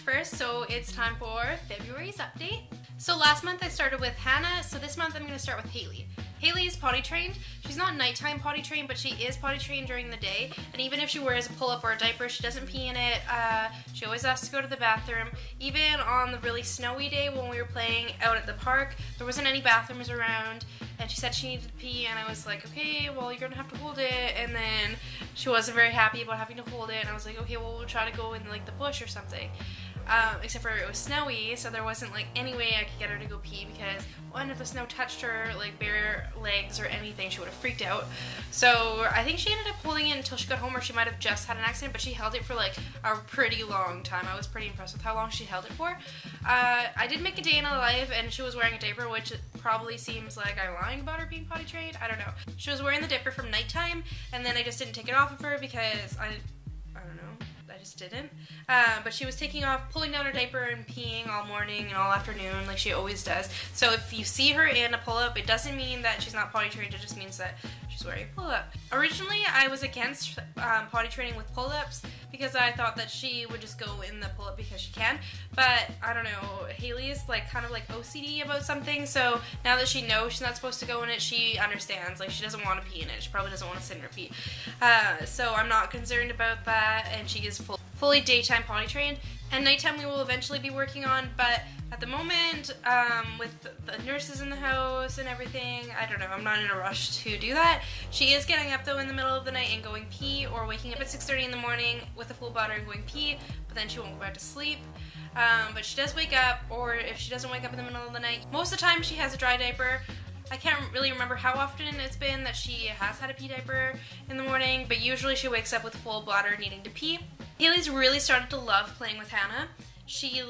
1st, so it's time for February's update. So last month I started with Hannah, so this month I'm going to start with Hailey. Hailey is potty trained. She's not nighttime potty trained, but she is potty trained during the day. And even if she wears a pull-up or a diaper, she doesn't pee in it. She always has to go to the bathroom. Even on the really snowy day when we were playing out at the park, there wasn't any bathrooms around. And she said she needed to pee, and I was like, okay, well, you're going to have to hold it. And then she wasn't very happy about having to hold it. And I was like, okay, well, we'll try to go in like the bush or something. Except for it was snowy, so there wasn't like any way I could get her to go pee because one, if the snow touched her like bare legs or anything, she would have freaked out. So I think she ended up holding it until she got home, or she might have just had an accident, but she held it for like a pretty long time. I was pretty impressed with how long she held it for. I did make a day in her life, and she was wearing a diaper, which probably seems like I'm lying about her being potty trained. I don't know. She was wearing the diaper from nighttime, and then I just didn't take it off of her because I don't know. I just didn't. But she was taking off, pulling down her diaper and peeing all morning and all afternoon like she always does. So if you see her in a pull-up, it doesn't mean that she's not potty trained, it just means that she's wearing a pull-up. Originally, I was against potty training with pull-ups because I thought that she would just go in the pull-up because she can. But I don't know, Hailey is like kind of like OCD about something, so now that she knows she's not supposed to go in it, she understands. Like, she doesn't want to pee in it. She probably doesn't want to sit in her pee. So I'm not concerned about that, and she is fully daytime potty trained, and nighttime we will eventually be working on, but at the moment, with the nurses in the house and everything, I don't know, I'm not in a rush to do that. She is getting up though in the middle of the night and going pee, or waking up at 6:30 in the morning with a full bladder and going pee, but then she won't go back to sleep. But she does wake up, or if she doesn't wake up in the middle of the night, most of the time she has a dry diaper. I can't really remember how often it's been that she has had a pee diaper in the morning, but usually she wakes up with a full bladder needing to pee. Hailey's really started to love playing with Hannah. She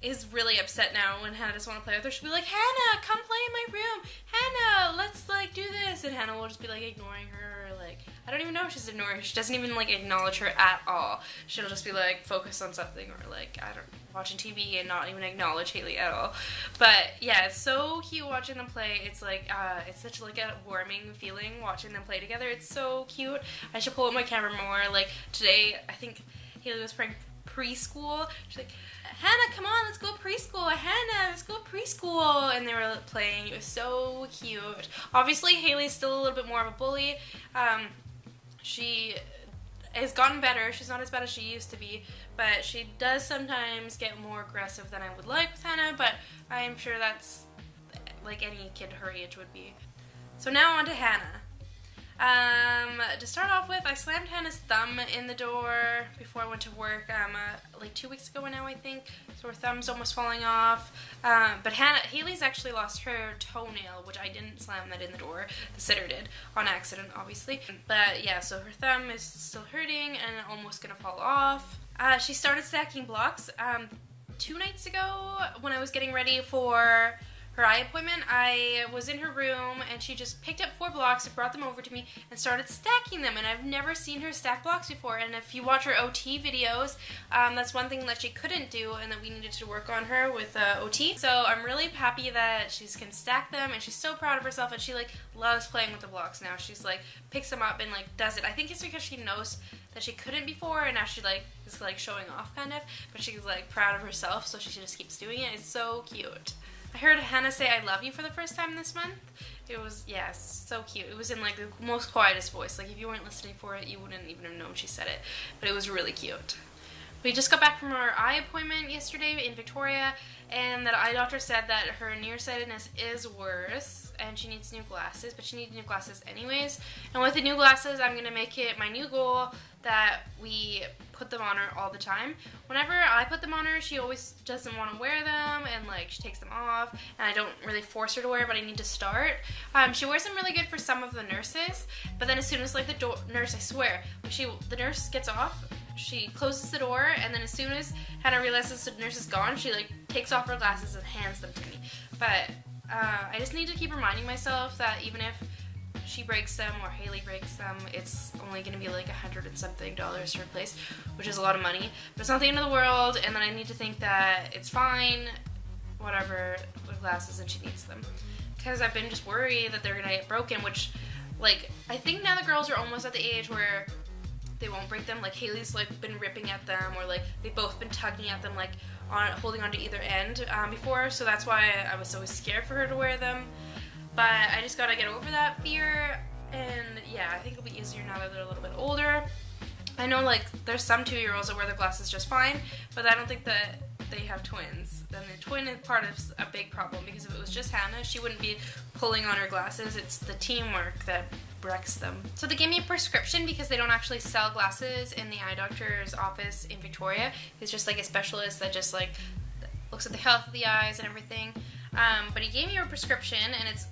is really upset now when Hannah doesn't want to play with her. She'll be like, Hannah, come play in my room. Hannah, let's do this. And Hannah will just be ignoring her, or I don't even know if she's ignoring her. She doesn't even acknowledge her at all. She'll just be focused on something, or I don't, watching TV and not even acknowledge Hailey at all. But yeah, it's so cute watching them play. It's it's such a warming feeling watching them play together. It's so cute. I should pull up my camera more. Today, I think Hailey was playing preschool. She's like, Hannah, come on, let's go preschool. Hannah, let's go preschool. And they were playing. It was so cute. Obviously, Hailey's still a little bit more of a bully. She has gotten better. She's not as bad as she used to be, but she does sometimes get more aggressive than I would like with Hannah, but I'm sure that's like any kid her age would be. So now on to Hannah. To start off with, I slammed Hannah's thumb in the door before I went to work, 2 weeks ago now, I think, so her thumb's almost falling off. But Hailey's actually lost her toenail, which I didn't slam that in the door. The sitter did, on accident, obviously. But yeah, so her thumb is still hurting and almost gonna fall off. She started stacking blocks. 2 nights ago, when I was getting ready for her eye appointment, I was in her room and she just picked up 4 blocks and brought them over to me and started stacking them, and I've never seen her stack blocks before. And if you watch her OT videos, that's one thing that she couldn't do and that we needed to work on her with OT. So I'm really happy that she can stack them, and she's so proud of herself, and she loves playing with the blocks now. She's picks them up and does it. I think it's because she knows that she couldn't before, and now she is showing off kind of, but she's proud of herself, so she just keeps doing it. It's so cute. I heard Hannah say I love you for the first time this month. It was, yeah, so cute. It was in the most quietest voice. If you weren't listening for it, you wouldn't even have known she said it. But it was really cute. We just got back from our eye appointment yesterday in Victoria, and the eye doctor said that her nearsightedness is worse and she needs new glasses, but she needs new glasses anyways. And with the new glasses, I'm going to make it my new goal that we put them on her all the time. Whenever I put them on her, she always doesn't want to wear them, and she takes them off, and I don't really force her to wear, but I need to start. She wears them really good for some of the nurses, but then as soon as the nurse, I swear, the nurse gets off, she closes the door, and then as soon as Hannah realizes the nurse is gone, she takes off her glasses and hands them to me. But I just need to keep reminding myself that even if she breaks them or Hailey breaks them, it's only going to be $100 and something to replace, which is a lot of money. But it's not the end of the world, and then I need to think that it's fine, whatever, with glasses, and she needs them. Because I've been just worried that they're going to get broken, which, I think now the girls are almost at the age where they won't break them. Like Hailey's like been ripping at them, or like they've both been tugging at them, like holding on to either end before, so that's why I was always scared for her to wear them. But I just gotta get over that fear, and yeah, I think it'll be easier now that they're a little bit older. I know like there's some 2-year-olds that wear their glasses just fine, but I don't think that they have twins. Then the twin is part of a big problem, because if it was just Hannah, she wouldn't be pulling on her glasses. It's the teamwork that wrecks them. So they gave me a prescription because they don't actually sell glasses in the eye doctor's office in Victoria. It's just like a specialist that just like looks at the health of the eyes and everything. But he gave me a prescription, and it's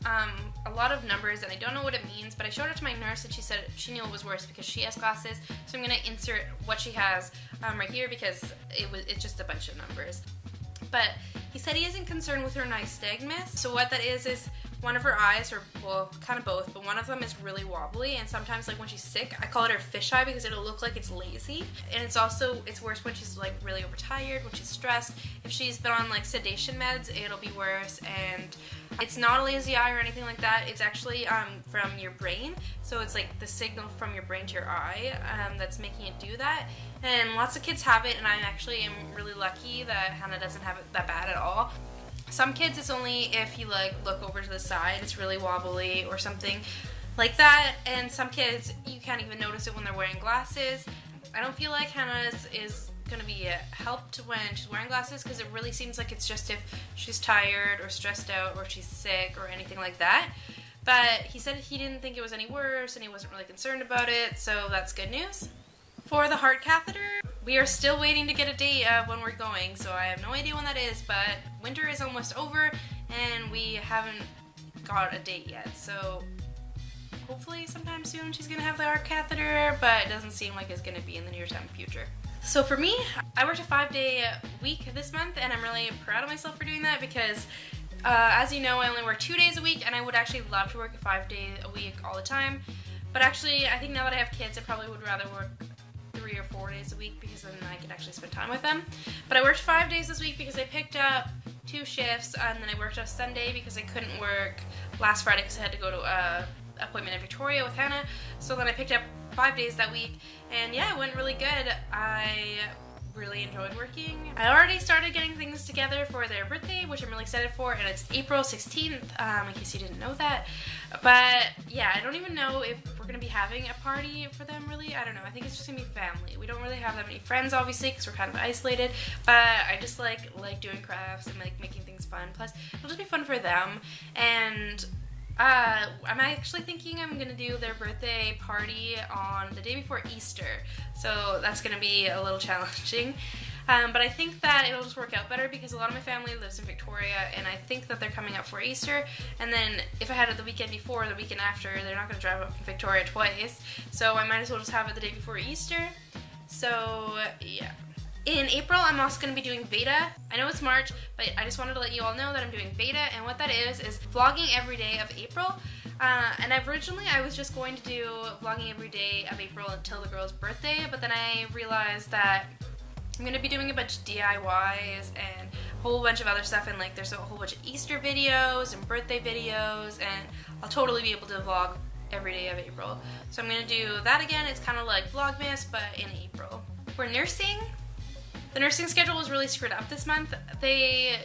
a lot of numbers, and I don't know what it means, but I showed it to my nurse and she said she knew it was worse because she has glasses. So I'm going to insert what she has right here, because it's just a bunch of numbers. But he said he isn't concerned with her nystagmus. So what that is one of her eyes, or well, kind of both, but one of them is really wobbly, and sometimes like when she's sick, I call it her fish eye because it'll look like it's lazy. And it's worse when she's like really overtired, when she's stressed. If she's been on like sedation meds, it'll be worse. And it's not a lazy eye or anything like that. It's actually from your brain. So it's like the signal from your brain to your eye that's making it do that. And lots of kids have it, and I actually am really lucky that Hannah doesn't have it that bad at all. Some kids, it's only if you like look over to the side, it's really wobbly or something like that. And some kids, you can't even notice it when they're wearing glasses. I don't feel like Hannah's is going to be helped when she's wearing glasses, because it really seems like it's just if she's tired or stressed out or she's sick or anything like that. But he said he didn't think it was any worse and he wasn't really concerned about it, so that's good news. For the heart catheter, we are still waiting to get a date when we're going, so I have no idea when that is, but winter is almost over and we haven't got a date yet, so hopefully sometime soon she's going to have the heart catheter, but it doesn't seem like it's going to be in the near-time future. So for me, I worked a 5-day week this month, and I'm really proud of myself for doing that, because as you know, I only work 2 days a week, and I would actually love to work a 5-day a week all the time. But actually, I think now that I have kids, I probably would rather work 3 or 4 days a week, because then I could actually spend time with them. But I worked 5 days this week because I picked up 2 shifts, and then I worked on Sunday because I couldn't work last Friday because I had to go to an appointment in Victoria with Hannah. So then I picked up 5 days that week, and yeah, it went really good. I really enjoyed working. I already started getting things together for their birthday, which I'm really excited for, and it's April 16th, in case you didn't know that. But yeah, I don't even know if we're gonna be having a party for them, really. I don't know. I think it's just gonna be family. We don't really have that many friends, obviously, because we're kind of isolated, but I just like doing crafts and like making things fun. Plus, it'll just be fun for them. And I'm actually thinking I'm gonna do their birthday party on the day before Easter, so that's gonna be a little challenging. But I think that it'll just work out better because a lot of my family lives in Victoria, and I think that they're coming up for Easter. And then if I had it the weekend before or the weekend after, they're not gonna drive up from Victoria twice, so I might as well just have it the day before Easter. So yeah. In April, I'm also going to be doing Veda. I know it's March, but I just wanted to let you all know that I'm doing Veda, and what that is vlogging every day of April. And originally I was just going to do vlogging every day of April until the girl's birthday, but then I realized that I'm going to be doing a bunch of DIYs and a whole bunch of other stuff, and like there's a whole bunch of Easter videos and birthday videos, and I'll totally be able to vlog every day of April. So I'm going to do that again. It's kind of like Vlogmas, but in April. For nursing, the nursing schedule was really screwed up this month. They,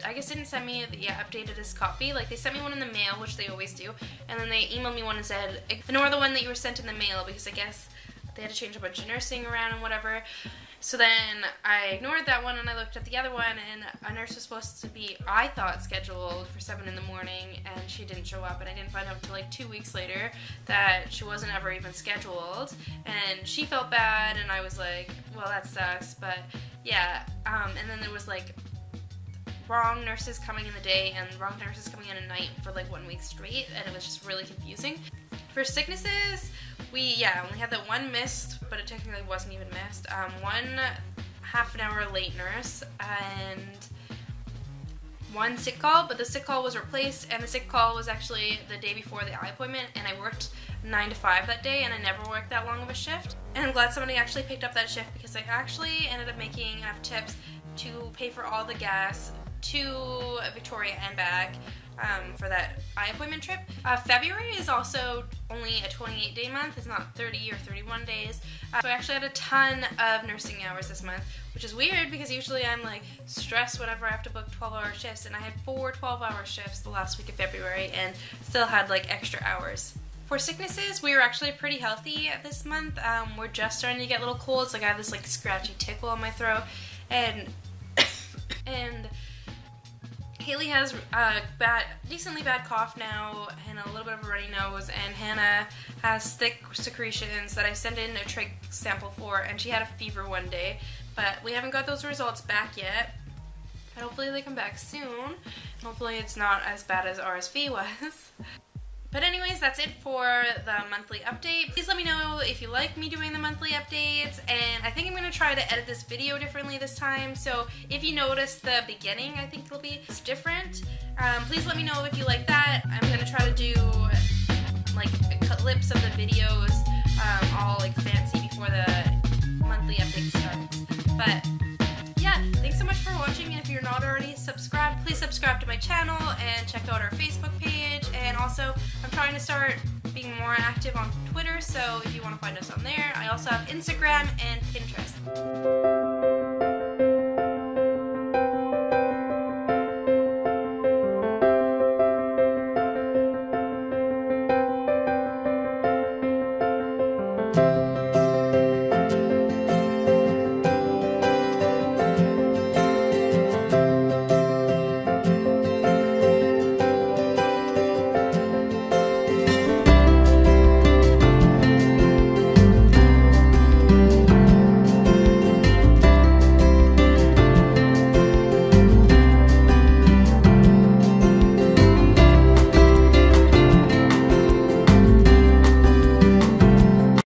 I guess, didn't send me the updated copy. Like, they sent me one in the mail, which they always do, and then they emailed me one and said, ignore the one that you were sent in the mail, because I guess they had to change a bunch of nursing around and whatever. So then I ignored that one and I looked at the other one, and a nurse was supposed to be, I thought, scheduled for 7 in the morning, and she didn't show up, and I didn't find out until like 2 weeks later that she wasn't ever even scheduled, and she felt bad, and I was like, well, that sucks. But yeah, and then there was like wrong nurses coming in the day and wrong nurses coming in at night for like 1 week straight, and it was just really confusing. For sicknesses, we only had that one missed, but it technically wasn't even missed. One half-an-hour late nurse and one sick call, but the sick call was replaced, and the sick call was actually the day before the eye appointment, and I worked 9 to 5 that day, and I never worked that long of a shift. And I'm glad somebody actually picked up that shift, because I actually ended up making enough tips to pay for all the gas to Victoria and back for that eye appointment trip. February is also only a 28-day month. It's not 30 or 31 days. So I actually had a ton of nursing hours this month, which is weird because usually I'm like stressed whenever I have to book 12-hour shifts, and I had 4 12-hour shifts the last week of February and still had like extra hours. For sicknesses, we were actually pretty healthy this month. We're just starting to get little colds. Like I have this like scratchy tickle on my throat, and Hailey has a decently bad cough now and a little bit of a runny nose, and Hannah has thick secretions that I sent in a trach sample for, and she had a fever one day, but we haven't got those results back yet. But hopefully they come back soon. Hopefully it's not as bad as RSV was. But anyways, that's it for the monthly update. Please let me know if you like me doing the monthly updates, and I think I'm going to try to edit this video differently this time, so if you notice the beginning, I think it'll be different. Please let me know if you like that. I'm going to try to do like clips of the videos all like fancy before the monthly update starts. But yeah, thanks so much for watching, and if you're not already subscribed, please subscribe to my channel and check out our Facebook page. And also, I'm trying to start being more active on Twitter, so if you want to find us on there. I also have Instagram and Pinterest.